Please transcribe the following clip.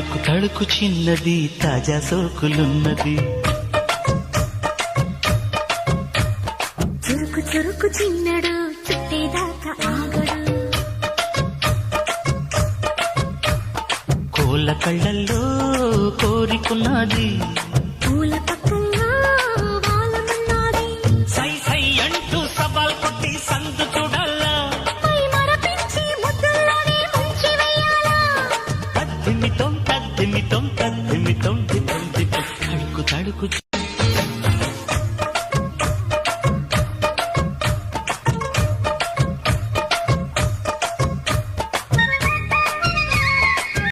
తళుకు తళుకు చిన్నది తాజా సోకులున్నది. చురుకు చురుకు చిన్నడు చుట్టేదాకా ఆగడు. కోళ్ళ కళ్ళల్లో కోరికున్నది. పూల పక్కల్లో వాలమన్నది. సై సై అంటూ సవాల్ కొట్టి సందు చూడాలా. పై మరపించి ముద్దుల్లోనే ముంచి వెయ్యాలా. తద్దిమితం తద్దిమితం తద్ది